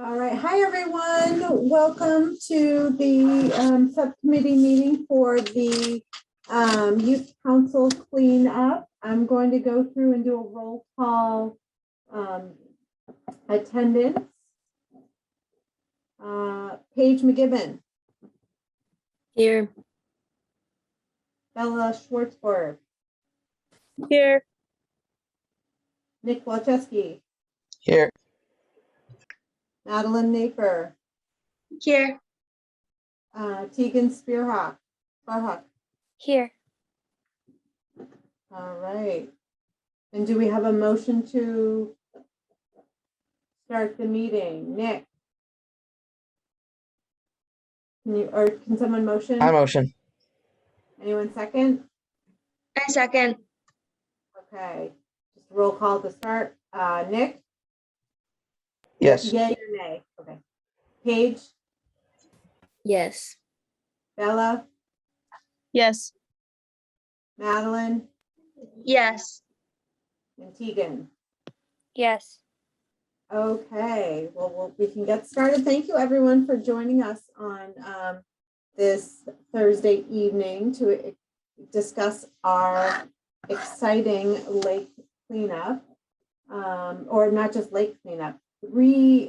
All right. Hi, everyone. Welcome to the subcommittee meeting for the Youth Council cleanup. I'm going to go through and do a roll call attendance. Paige McGibbon. Here. Bella Schwartzberg. Here. Nick Walczewski. Here. Madeline Naper. Here. Tegan Spearhawk. Here. All right. And do we have a motion to start the meeting? Nick? Can someone motion? I motion. Anyone second? I second. Okay. Just roll call to start. Nick? Yes. Yay or nay? Okay. Paige? Yes. Bella? Yes. Madeline? Yes. And Tegan? Yes. Okay. Well, we can get started. Thank you, everyone, for joining us on this Thursday evening to discuss our exciting lake cleanup, or not just lake cleanup,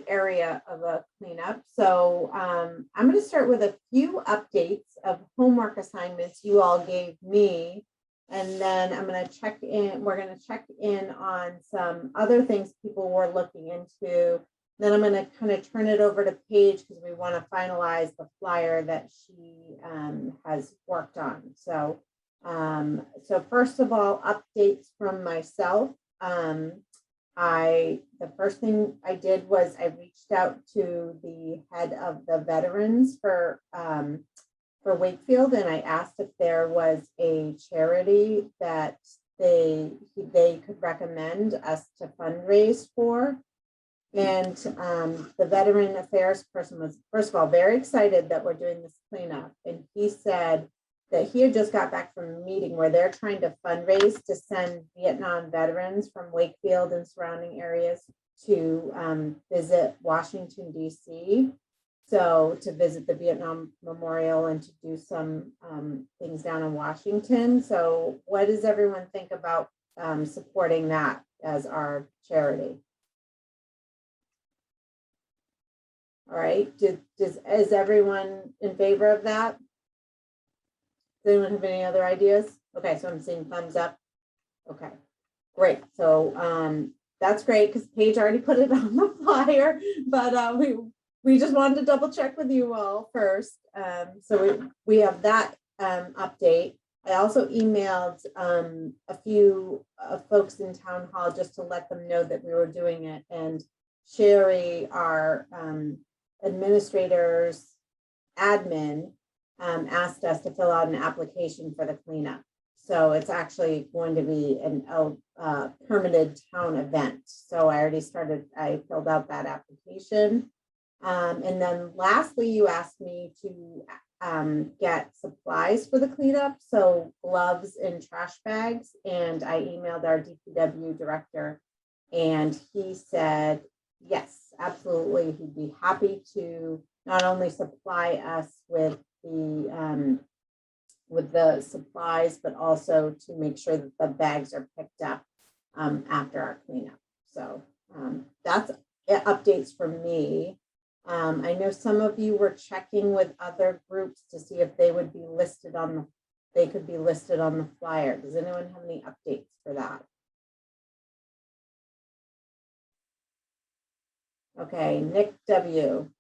area of a cleanup. So I'm going to start with a few updates of homework assignments you all gave me. And then I'm going to check in. We're going to check in on some other things people were looking into. Then I'm going to kind of turn it over to Paige because we want to finalize the flyer that she has worked on. So, so first of all, updates from myself. The first thing I did was I reached out to the head of the veterans for Wakefield, and I asked if there was a charity that they could recommend us to fundraise for. And the veteran affairs person was, first of all, very excited that we're doing this cleanup. And he said that he had just got back from a meeting where they're trying to fundraise to send Vietnam veterans from Wakefield and surrounding areas to visit Washington, D.C. So to visit the Vietnam Memorial and to do some things down in Washington. So what does everyone think about supporting that as our charity? All right, is everyone in favor of that? Does anyone have any other ideas? Okay, so I'm seeing thumbs up. Okay, great. So that's great because Paige already put it on the flyer, but we just wanted to double check with you all first. So we have that update. I also emailed a few folks in town hall just to let them know that we were doing it. And Sherry, our administrator's admin, asked us to fill out an application for the cleanup. So it's actually going to be a permitted town event. So I filled out that application. And then lastly, you asked me to get supplies for the cleanup. So gloves and trash bags. And I emailed our DPW director and he said, yes, absolutely. He'd be happy to not only supply us with the supplies, but also to make sure that the bags are picked up after our cleanup. So that's updates from me. I know some of you were checking with other groups to see if they would be listed on the flyer. Does anyone have any updates for that? Okay, Nick W.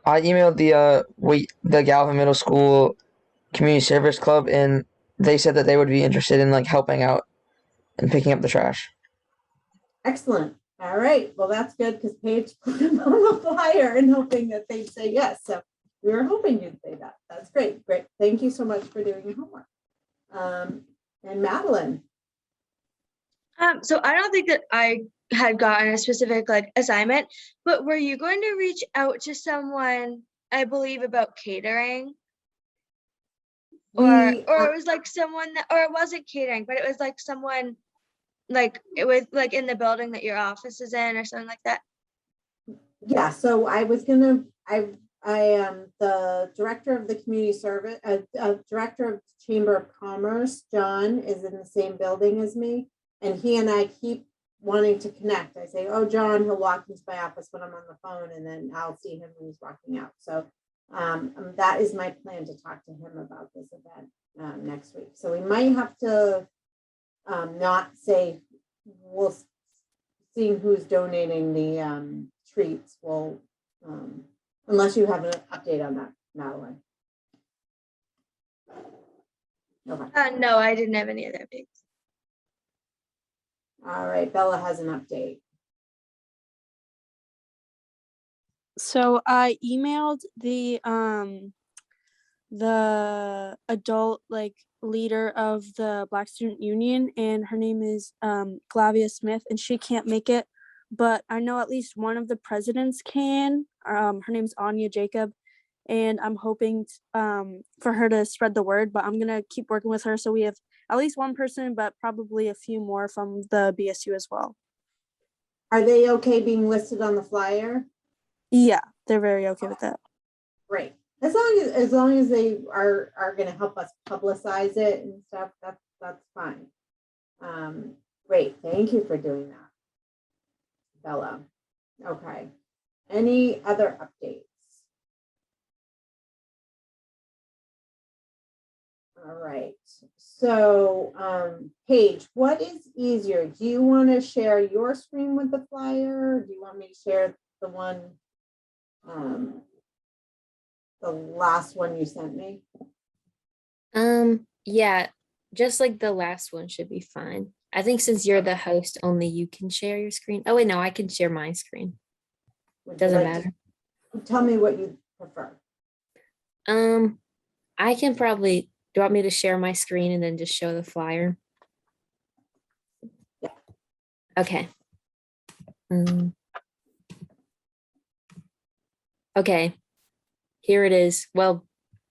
I emailed the Galvin Middle School Community Service Club, and they said that they would be interested in like helping out and picking up the trash. Excellent. All right. Well, that's good because Paige put them on the flyer and hoping that they'd say yes. So we were hoping you'd say that. That's great. Great. Thank you so much for doing your homework. And Madeline. So I don't think that I had gotten a specific assignment, but were you going to reach out to someone, I believe, about catering? Or it was like someone that, or it wasn't catering, but it was like someone like with like in the building that your office is in or something like that? Yeah, so I was gonna, I am the director of the community service, director of Chamber of Commerce. John is in the same building as me, and he and I keep wanting to connect. I say, oh, John, he'll walk into my office when I'm on the phone, and then I'll see him when he's walking out. So that is my plan, to talk to him about this event next week. So we might have to not say, we'll, seeing who's donating the treats, will, unless you have an update on that, Madeline. Okay. No, I didn't have any other updates. All right, Bella has an update. So I emailed the adult leader of the Black Student Union, and her name is Glavia Smith, and she can't make it, but I know at least one of the presidents can. Her name's Anya Jacob, and I'm hoping for her to spread the word, but I'm gonna keep working with her so we have at least one person, but probably a few more from the BSU as well. Are they okay being listed on the flyer? Yeah, they're very okay with that. Great. As long as they are going to help us publicize it and stuff, that's fine. Great. Thank you for doing that, Bella. Okay. Any other updates? All right. So, Paige, what is easier? Do you want to share your screen with the flyer? Or do you want me to share the one, the last one you sent me? Yeah, just like the last one should be fine. I think since you're the host, only you can share your screen. Oh wait, no, I can share my screen. Doesn't matter. Tell me what you prefer. I can probably, do you want me to share my screen and then just show the flyer? Yeah. Okay. Okay, here it is. Well,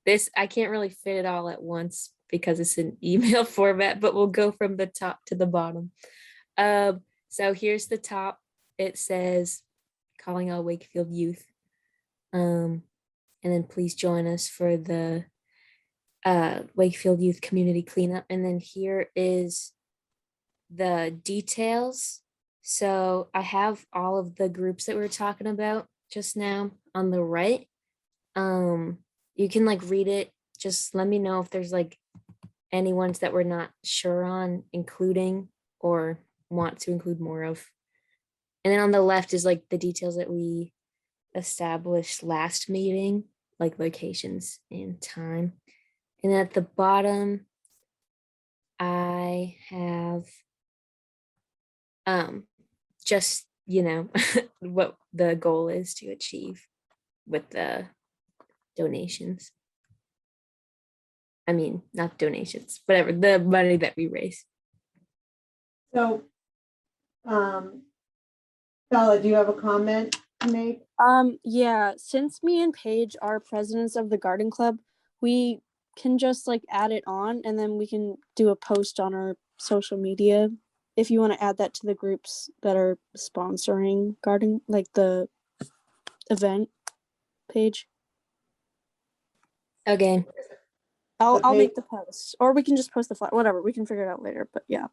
this, I can't really fit it all at once because it's an email format, but we'll go from the top to the bottom. So here's the top. It says, calling all Wakefield youth. And then please join us for the Wakefield Youth Community Cleanup. And then here is the details. So I have all of the groups that we were talking about just now on the right. You can read it. Just let me know if there's any ones that we're not sure on including or want to include more of. And then on the left is the details that we established last meeting, like locations and time. And at the bottom, I have just, what the goal is to achieve with the donations. I mean, not donations, whatever, the money that we raise. So, Bella, do you have a comment to make? Yeah, since me and Paige are presidents of the garden club, we can just add it on, and then we can do a post on our social media if you want to add that to the groups that are sponsoring garden, the event page. Okay. I'll make the post, or we can just post the flyer, whatever, we can figure it out later, but yeah.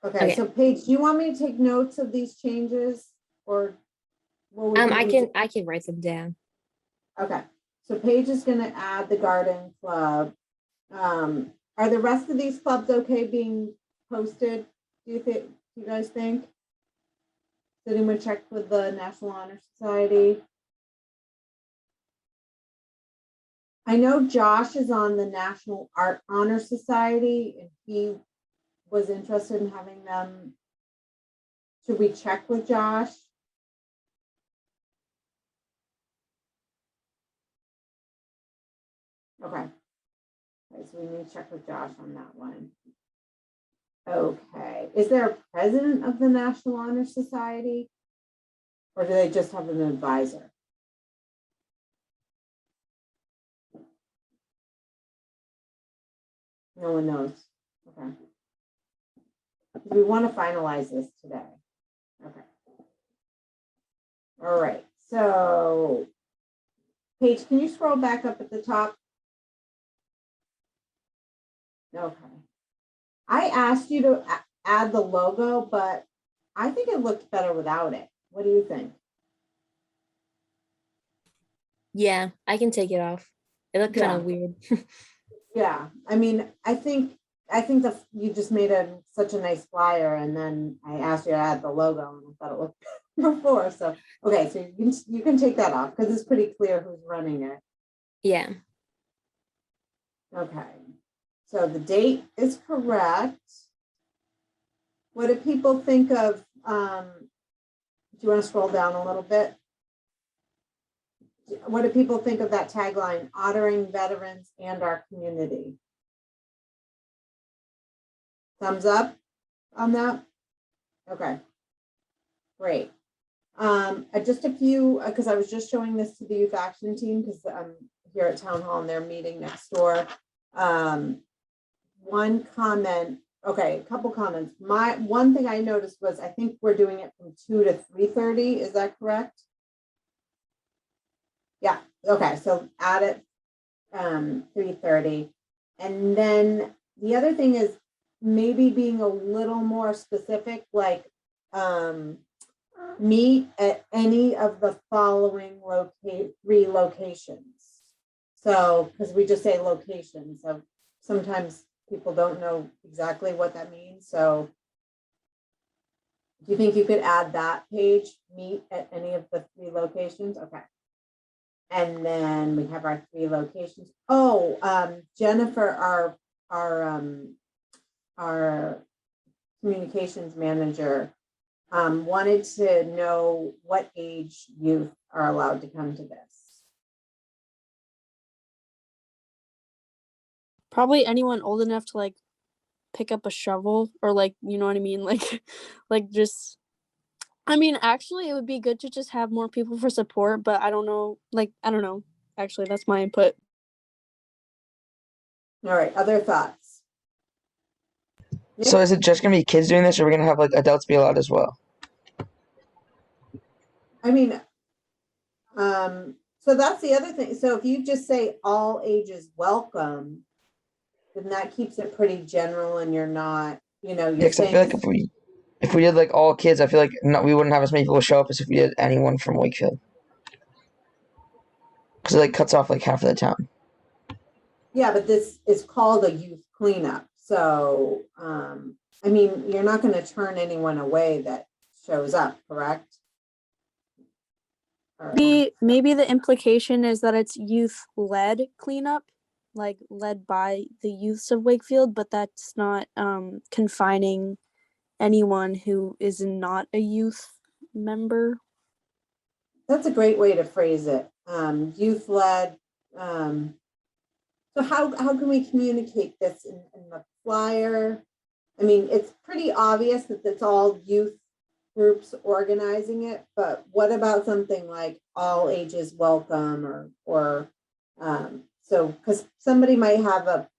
Okay. So Paige, do you want me to take notes of these changes, or what would I can write them down. Okay. So Paige is going to add the garden club. Are the rest of these clubs okay being posted? Do you guys think? Did anyone check with the National Honor Society? I know Josh is on the National Art Honor Society, and he was interested in having them. Should we check with Josh? Okay. Okay, so we need to check with Josh on that one. Okay. Is there a president of the National Honor Society? Or do they just have an advisor? No one knows. Okay. we want to finalize this today? Okay. All right, so Paige, can you scroll back up at the top? Okay. I asked you to add the logo, but I think it looked better without it. What do you think? Yeah, I can take it off. It looked kind Yeah. of weird. Yeah, I mean, I think you just made such a nice flyer, and then I asked you to add the logo, and I thought it looked before. So okay, so you can take that off because it's pretty clear who's running it. Yeah. Okay, so the date is correct. What do people think of? Do you want to scroll down a little bit? What do people think of that tagline, honoring veterans and our community? Thumbs up on that? Okay, great. Just a few, because I was just showing this to the youth action team because I'm here at town hall and they're meeting next door. One comment, okay, a couple comments. One thing I noticed was I think we're doing it from 2 to 3:30. Is that correct? Yeah, okay, so add it 3:30. And then the other thing is maybe being a little more specific, like meet at any of the following 3 locations. So, because we just say location, so sometimes people don't know exactly what that means. So do you think you could add that page, meet at any of the 3 locations? Okay. And then we have our 3 locations. Oh, Jennifer, our communications manager, wanted to know what age youth are allowed to come to this. Probably anyone old enough to like pick up a shovel or like, you know what I mean? Like just, I mean, actually it would be good to just have more people for support, but I don't know. Actually, that's my input. All right, other thoughts? So is it just gonna be kids doing this, or are we gonna have like adults be allowed as well? I mean, so that's the other thing. So if you just say all ages welcome, then that keeps it pretty general and you're not, you're Yeah, 'cause I saying. feel like if we did like all kids, I feel like we wouldn't have as many people show up as if we did anyone from Wakefield. Because it like cuts off like half of the town. Yeah, but this is called a youth cleanup. So, I mean, you're not going to turn anyone away that shows up, correct? Maybe the implication is that it's youth-led cleanup, like led by the youths of Wakefield, but that's not confining anyone who is not a youth member. That's a great way to phrase it. Youth-led. So how can we communicate this in the flyer? I mean, it's pretty obvious that it's all youth groups organizing it, but what about something like all ages welcome or so, because somebody might have a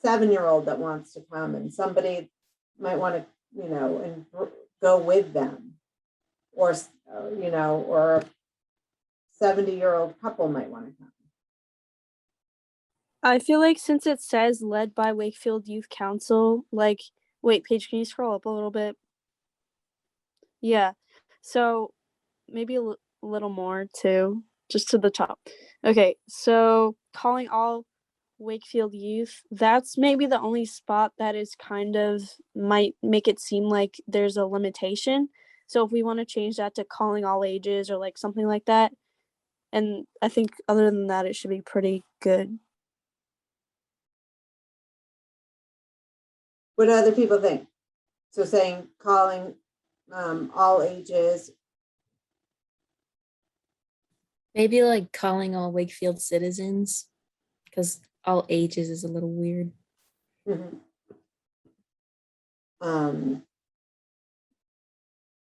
7-year-old that wants to come and somebody might want to, and go with them, or or a 70-year-old couple might want to come. I feel like since it says led by Wakefield Youth Council, like, wait, Paige, can you scroll up a little bit? Yeah, so maybe a little more too, just to the top. Okay, so calling all Wakefield youth, that's maybe the only spot that is kind of might make it seem like there's a limitation. So if we want to change that to calling all ages or like something like that, and I think other than that, it should be pretty good. What do other people think? So saying calling all ages. Maybe like calling all Wakefield citizens, because all ages is a little weird. Mm-hmm.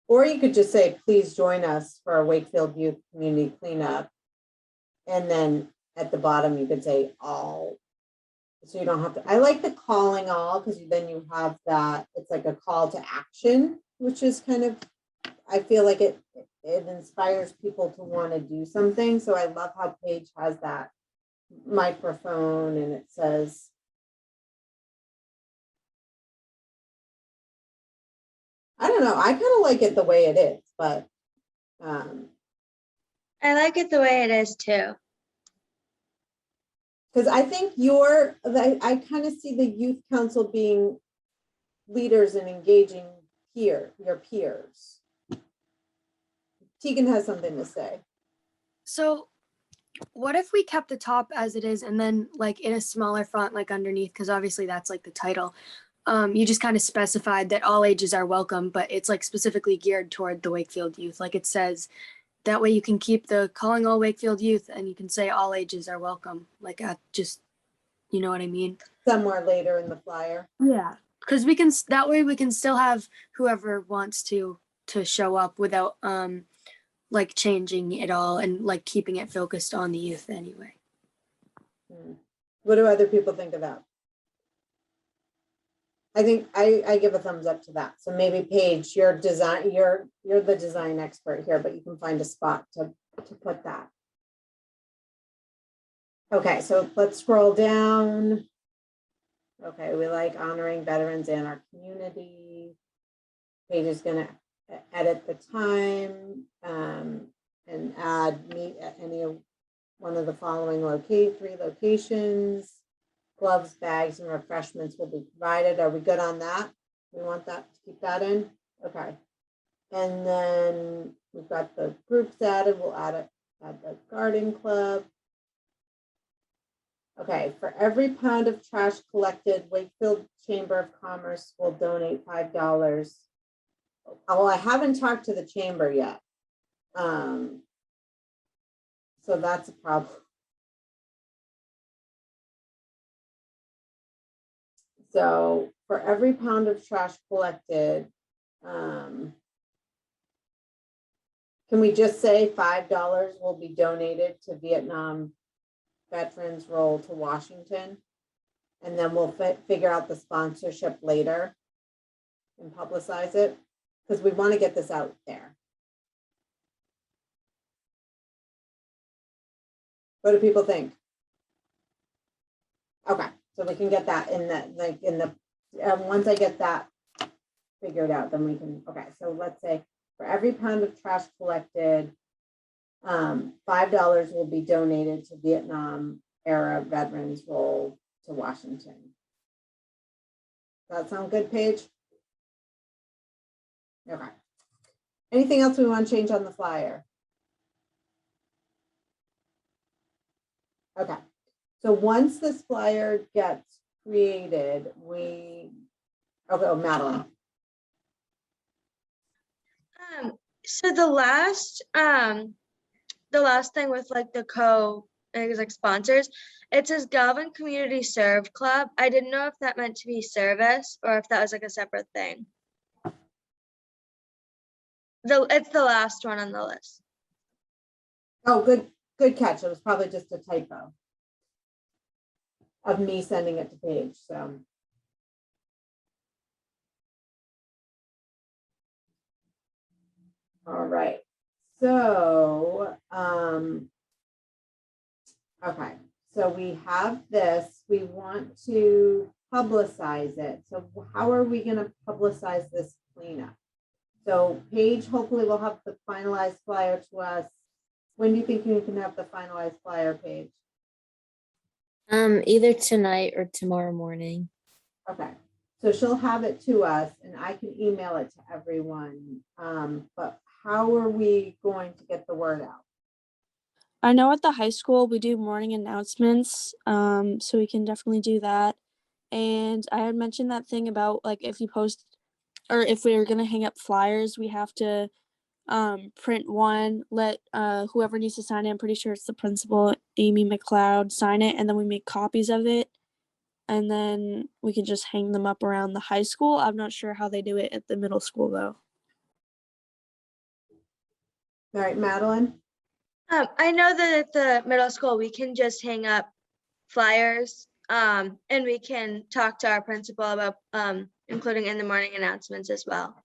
Or you could just say, please join us for a Wakefield Youth Community Cleanup. And then at the bottom, you could say all So you don't have to, I like the calling all, because then you have that, it's like a call to action, which is kind of, I feel like it inspires people to want to do something. So I love how Paige has that microphone and it says, I don't know, I kind of like it the way it is, but I like it the way it is too. because I think I kind of see the youth council being leaders and engaging your peers. Tegan has something to say. So what if we kept the top as it is and then like in a smaller font, like underneath, because obviously that's like the title. You just kind of specified that all ages are welcome, but it's like specifically geared toward the Wakefield youth. Like it says, that way you can keep the calling all Wakefield youth and you can say all ages are welcome. Like just, you know what I mean? Somewhere later in the flyer. Yeah. Because we can, that way we can still have whoever wants to show up without like changing it all and like keeping it focused on the youth anyway. What do other people think of that? I think I give a thumbs up to that. So maybe Paige, you're the design expert here, but you can find a spot to put that. Okay, so let's scroll down. Okay, we like honoring veterans in our community. Paige is gonna edit the time and add meet at any of one of the following 3 locations. Gloves, bags, and refreshments will be provided. Are we good on that? We want that to keep that in? Okay. And then we've got the groups added. We'll add the garden club. Okay, for every pound of trash collected, Wakefield Chamber of Commerce will donate $5. Oh, I haven't talked to the chamber yet. So that's a problem. So for every pound of trash collected, can we just say $5 will be donated to Vietnam Veterans Roll to Washington? And then we'll figure out the sponsorship later and publicize it, because we want to get this out there. What do people think? Okay, so we can get that in the once I get that figured out, then we can, okay, so let's say for every pound of trash collected, $5 will be donated to Vietnam era Veterans Roll to Washington. Does that sound good, Paige? Okay. Anything else we want to change on the flyer? Okay. So once this flyer gets created, Madeline. So the last thing with like the like sponsors, it says Galvin Community Serve Club. I didn't know if that meant to be service or if that was like a separate thing. It's the last one on the list. Oh, good catch. It was probably just a typo of me sending it to Paige. So all right. So okay. So we have this. We want to publicize it. So how are we going to publicize this cleanup? So Paige hopefully will have the finalized flyer to us. When do you think you can have the finalized flyer, Paige? Either tonight or tomorrow morning. Okay, so she'll have it to us and I can email it to everyone. But how are we going to get the word out? I know at the high school we do morning announcements, so we can definitely do that. And I had mentioned that thing about like if you post or if we were gonna hang up flyers, we have to print one, let whoever needs to sign it, I'm pretty sure it's the principal, Amy McLeod, sign it, and then we make copies of it. And then we can just hang them up around the high school. I'm not sure how they do it at the middle school though. All right, Madeline. I know that at the middle school we can just hang up flyers And we can talk to our principal about including in the morning announcements as well.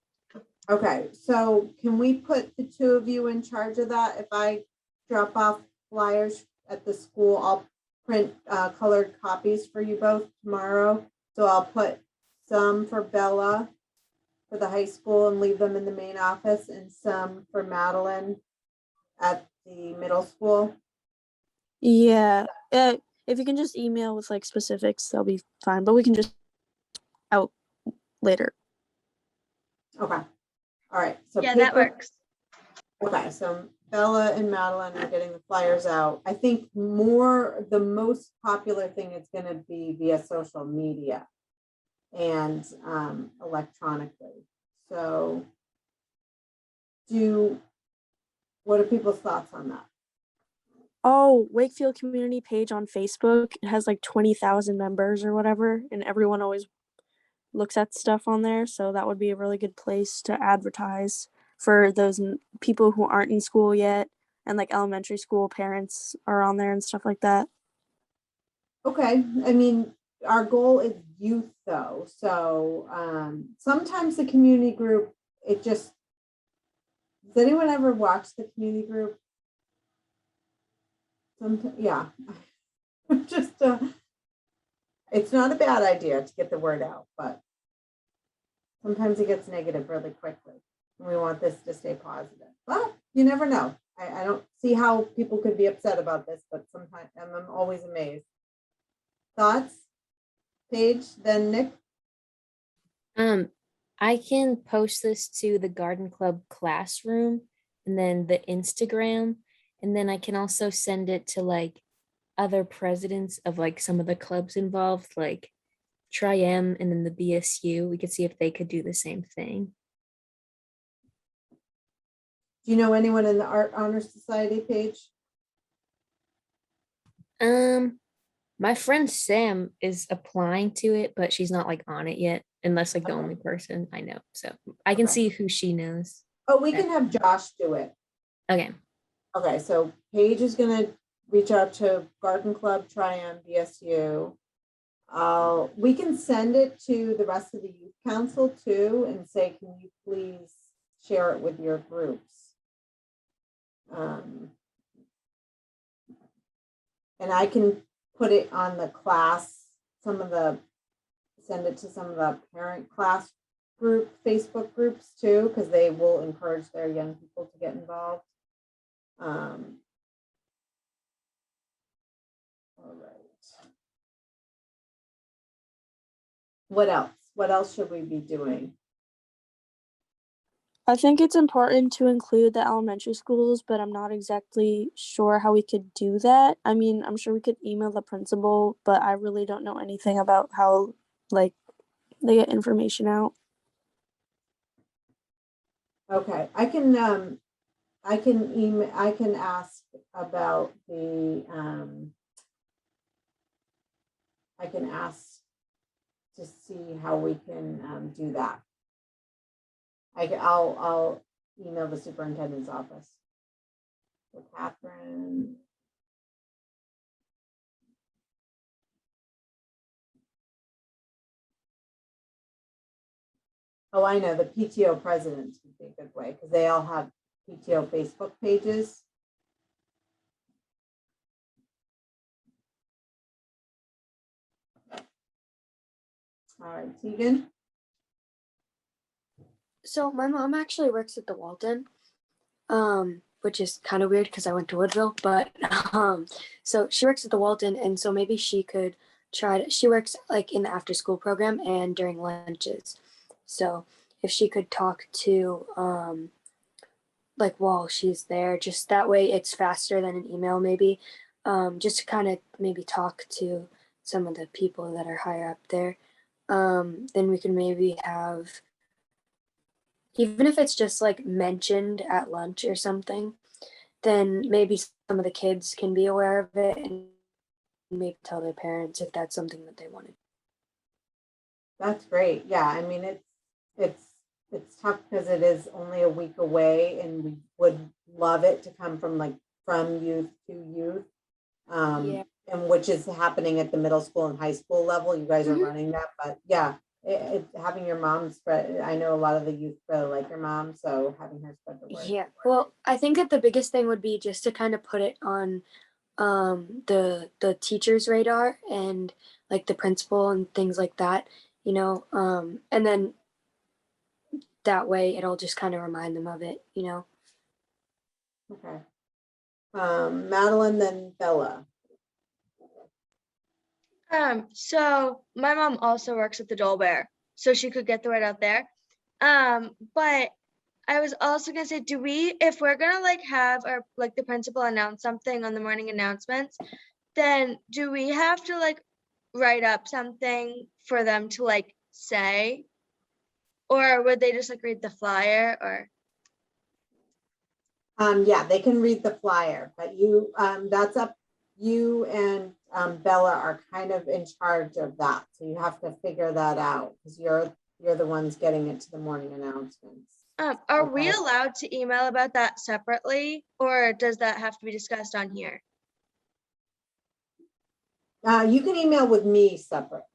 Okay, so can we put the two of you in charge of that? If I drop off flyers at the school, I'll print colored copies for you both tomorrow. So I'll put some for Bella for the high school and leave them in the main office, and some for Madeline at the middle school. Yeah. If you can just email with like specifics, that'll be fine. But we can just out later. Okay. All right. So Yeah, that works. Okay, so Bella and Madeline are getting the flyers out. I think the most popular thing is going to be via social media and electronically. So what are people's thoughts on that? Oh, Wakefield community page on Facebook. It has like 20,000 members or whatever, and everyone always looks at stuff on there. So that would be a really good place to advertise for those people who aren't in school yet, and like elementary school parents are on there and stuff like that. Okay, I mean, our goal is youth though. So sometimes the community group, does anyone ever watch the community group? Sometimes, yeah. Just it's not a bad idea to get the word out, but sometimes it gets negative really quickly. And we want this to stay positive. But you never know. I don't see how people could be upset about this, but sometimes I'm always amazed. Thoughts? Paige, then Nick? I can post this to the Garden Club classroom and then the Instagram, and then I can also send it to like other presidents of like some of the clubs involved, like Tri-M and then the BSU. We could see if they could do the same thing. Do you know anyone in the Art Honor Society, Paige? My friend Sam is applying to it, but she's not like on it yet, unless like the only person I know. So I can Okay. see who she knows. Oh, we can have Josh do it. Okay. Okay, so Paige is gonna reach out to Garden Club, Tri-M, BSU. We can send it to the rest of the youth council too and say, can you please share it with your groups? And I can put it on the class, send it to some of the parent class group, Facebook groups too, because they will encourage their young people to get involved. All right. What else? What else should we be doing? I think it's important to include the elementary schools, but I'm not exactly sure how we could do that. I mean, I'm sure we could email the principal, but I really don't know anything about how like they get information out. Okay, I can ask about I can ask to see how we can do that. I'll email the superintendent's office. So Catherine. Oh, I know, the PTO presidents would be a good way because they all have PTO Facebook pages. All right, Tegan. So my mom actually works at the Walton, which is kind of weird because I went to Woodville, but so she works at the Walton, and so maybe she could she works like in the after school program and during lunches. So if she could talk to like while she's there, just that way it's faster than an email maybe, just to kind of maybe talk to some of the people that are higher up there. Then we can maybe have, even if it's just like mentioned at lunch or something, then maybe some of the kids can be aware of it and maybe tell their parents if that's something that they wanted. That's great. Yeah, I mean it's tough because it is only a week away, and we would love it to come from youth to youth. Yeah. and which is happening at the middle school and high school level. You guys are Mhm. running that, but yeah, having your mom spread, I know a lot of the youth really like your mom, so having her spread the word. Yeah. Well, I think that the biggest thing would be just to kind of put it on the teacher's radar and like the principal and things like that, and then that way it'll just kind of remind them of it. Okay. Madeline, then Bella. So my mom also works at the Dole Bear, so she could get the word out there. But I was also gonna say, if we're gonna like have our like the principal announce something on the morning announcements, then do we have to like write up something for them to like say? Or would they just like read the flyer or? Yeah, they can read the flyer, but that's up, you and Bella are kind of in charge of that. So you have to figure that out because you're the ones getting it to the morning announcements. Are we Okay. allowed to email about that separately, or does that have to be discussed on here? You can email with me separately.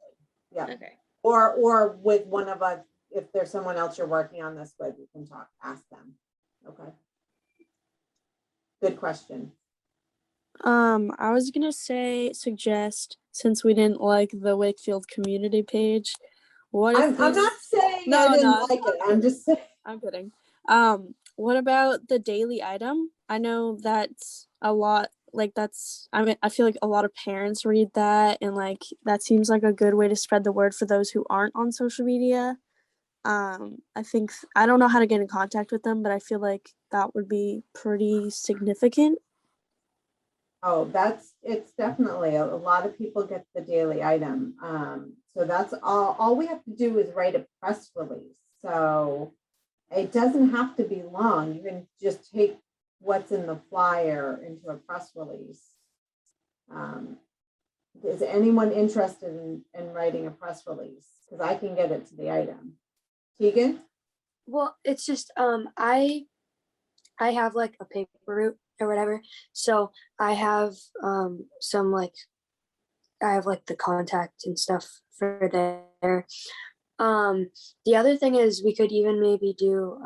Yeah. Okay. Or with one of us, if there's someone else you're working on this with, you can ask them. Okay. Good question. I was gonna suggest, since we didn't like the Wakefield community page, what if I'm not saying No, I didn't no, like it. I'm just saying. I'm kidding. What about the daily item? I know that's a lot, like I feel like a lot of parents read that, and like that seems like a good way to spread the word for those who aren't on social media. I don't know how to get in contact with them, but I feel like that would be pretty significant. Oh, it's definitely a lot of people get the daily item. So that's all we have to do is write a press release. So it doesn't have to be long. You can just take what's in the flyer into a press release. Is anyone interested in writing a press release? Because I can get it to the item. Tegan? Well, it's just I have like a paper route or whatever, so I have some like I have like the contact and stuff for there. The other thing is we could even maybe do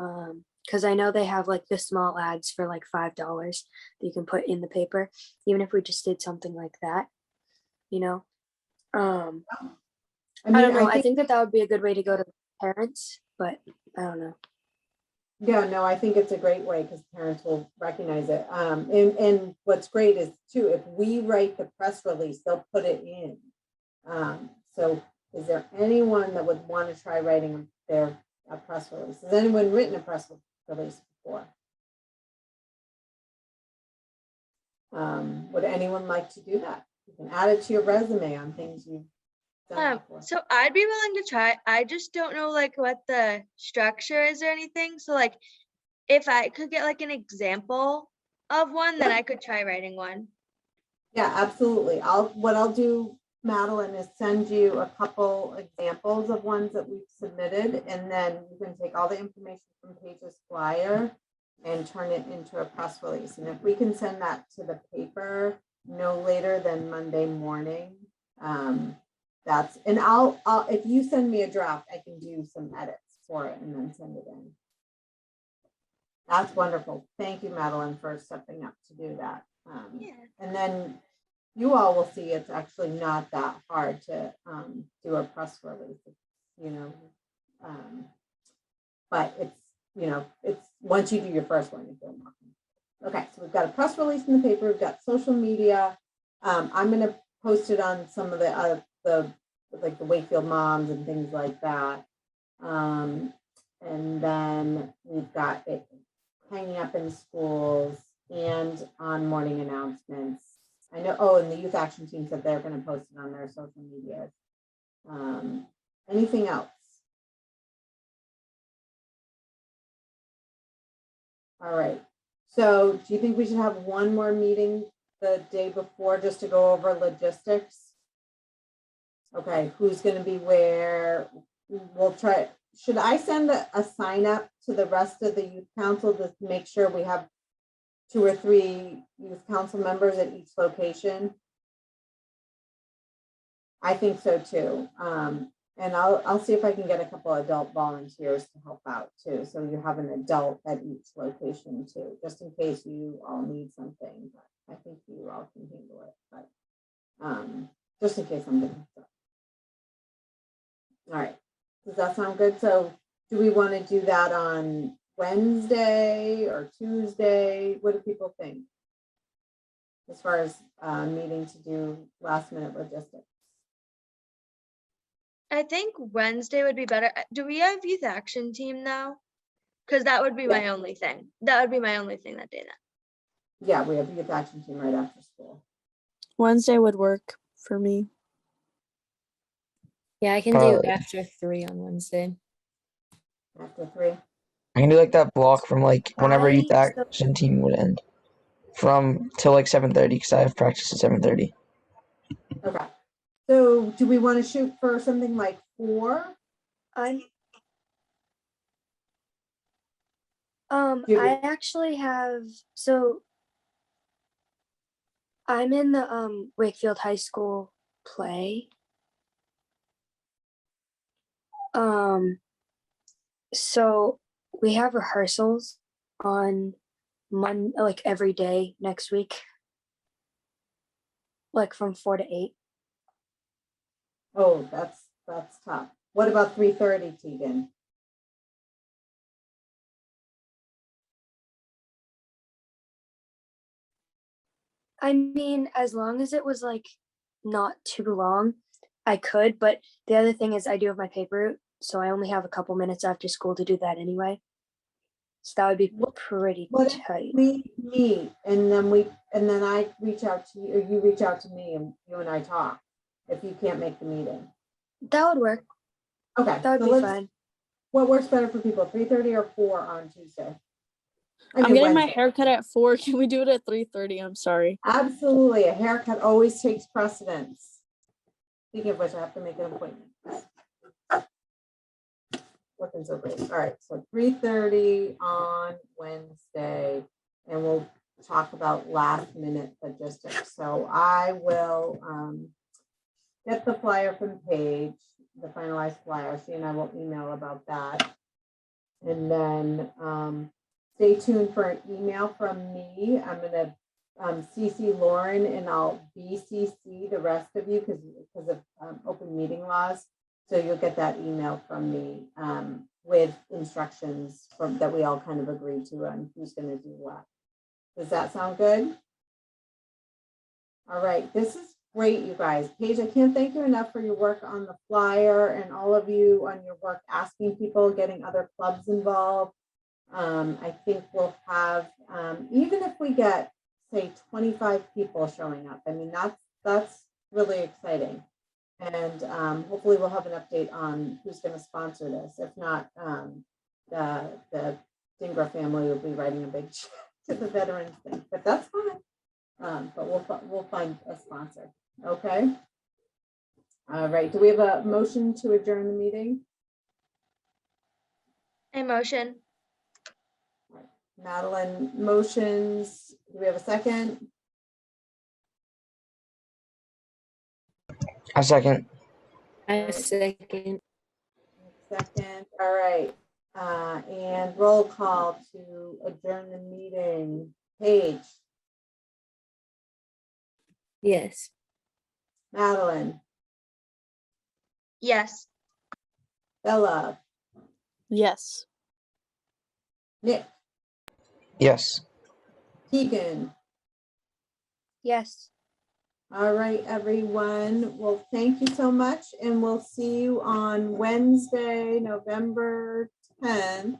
because I know they have like the small ads for like $5 that you can put in the paper, even if we just did something like that, you know. I don't know. I think that would be a good way to go to parents, but I don't know. Yeah, no, I think it's a great way because parents will recognize it. And what's great is too, if we write the press release, they'll put it in. So is there anyone that would want to try writing a press release? Has anyone written a press release before? Would anyone like to do that? You can add it to your resume on things you've done before. So I'd be willing to try. I just don't know like what the structure is or anything. So like if I could get like an example of one, then I could try writing one. Yeah, absolutely. What I'll do, Madeline, is send you a couple examples of ones that we've submitted, and then you can take all the information from Paige's flyer and turn it into a press release. And if we can send that to the paper no later than Monday morning, and I'll if you send me a draft, I can do some edits for it and then send it in. That's wonderful. Thank you, Madeline, for stepping up to do that. Yeah. And then you all will see it's actually not that hard to do a press release, but it's once you do your first one, you feel more. Okay, so we've got a press release in the paper, we've got social media. I'm going to post it on some of the like the Wakefield moms and things like that. And then we've got it hanging up in schools and on morning announcements. I know, and the youth action team said they're going to post it on their social media. Anything else? All right. So do you think we should have one more meeting the day before just to go over logistics? Okay, who's going to be where? We'll try. Should I send a sign up to the rest of the youth council to make sure we have 2 or 3 youth council members at each location? I think so too. And I'll see if I can get a couple adult volunteers to help out too. So you have an adult at each location too, just in case you all need something. But I think you all can handle it, but just in case something comes up. All right, does that sound good? So do we want to do that on Wednesday or Tuesday? What do people think? As far as needing to do last minute logistics. I think Wednesday would be better. Do we have youth action team now? Because that would be my only thing. That would be my only thing that day then. Yeah, we have youth action team right after school. Wednesday would work for me. Yeah, I can do after 3 on Wednesday. After 3. I can do like that block from like whenever youth So- action team would end, from till like 7:30 because I have practice at 7:30. Okay. So do we want to shoot for something like 4? I actually have, so I'm in the Wakefield High School play. So we have rehearsals on Monday, like every day next week, like from 4 to 8. Oh, that's tough. What about 3:30, Tegan? I mean, as long as it was like not too long, I could, but the other thing is I do have my paper route, so I only have a couple minutes after school to do that anyway. So that would be pretty What if tight. we meet and then I reach out to you, or you reach out to me and you and I talk if you can't make the meeting? That would work. Okay. That would so be fine. What works better for people, 3:30 or 4 on Tuesday? I'm getting my Wednesday. haircut at 4. Can we do it at 3:30? I'm sorry. Absolutely. A haircut always takes precedence. Speaking of which, I have to make an appointment. Looking so great. All right, so 3:30 on Wednesday, and we'll talk about last minute logistics. So I will get the flyer from Paige, the finalized flyer. She and I will email about that. And then stay tuned for an email from me. I'm going to CC Lauren, and I'll BCC the rest of you because of open meeting laws. So you'll get that email from me with instructions that we all kind of agree to on who's going to do what. Does that sound good? All right, this is great, you guys. Paige, I can't thank you enough for your work on the flyer and all of you on your work asking people, getting other clubs involved. I think we'll have, even if we get, say, 25 people showing up, I mean, that's really exciting. And hopefully we'll have an update on who's going to sponsor this. If not, the Dingra family will be writing a big check to the veterans thing, but that's fine. But we'll find a sponsor. Okay. All right. Do we have a motion to adjourn the meeting? A motion. Madeline motions. Do we have a second? A second. I second. Second. All right. And roll call to adjourn the meeting. Paige, Yes. Madeline, Yes. Bella, Yes. Nick, Yes. Keegan. Yes. All right, everyone. Well, thank you so much. And we'll see you on Wednesday, November 10th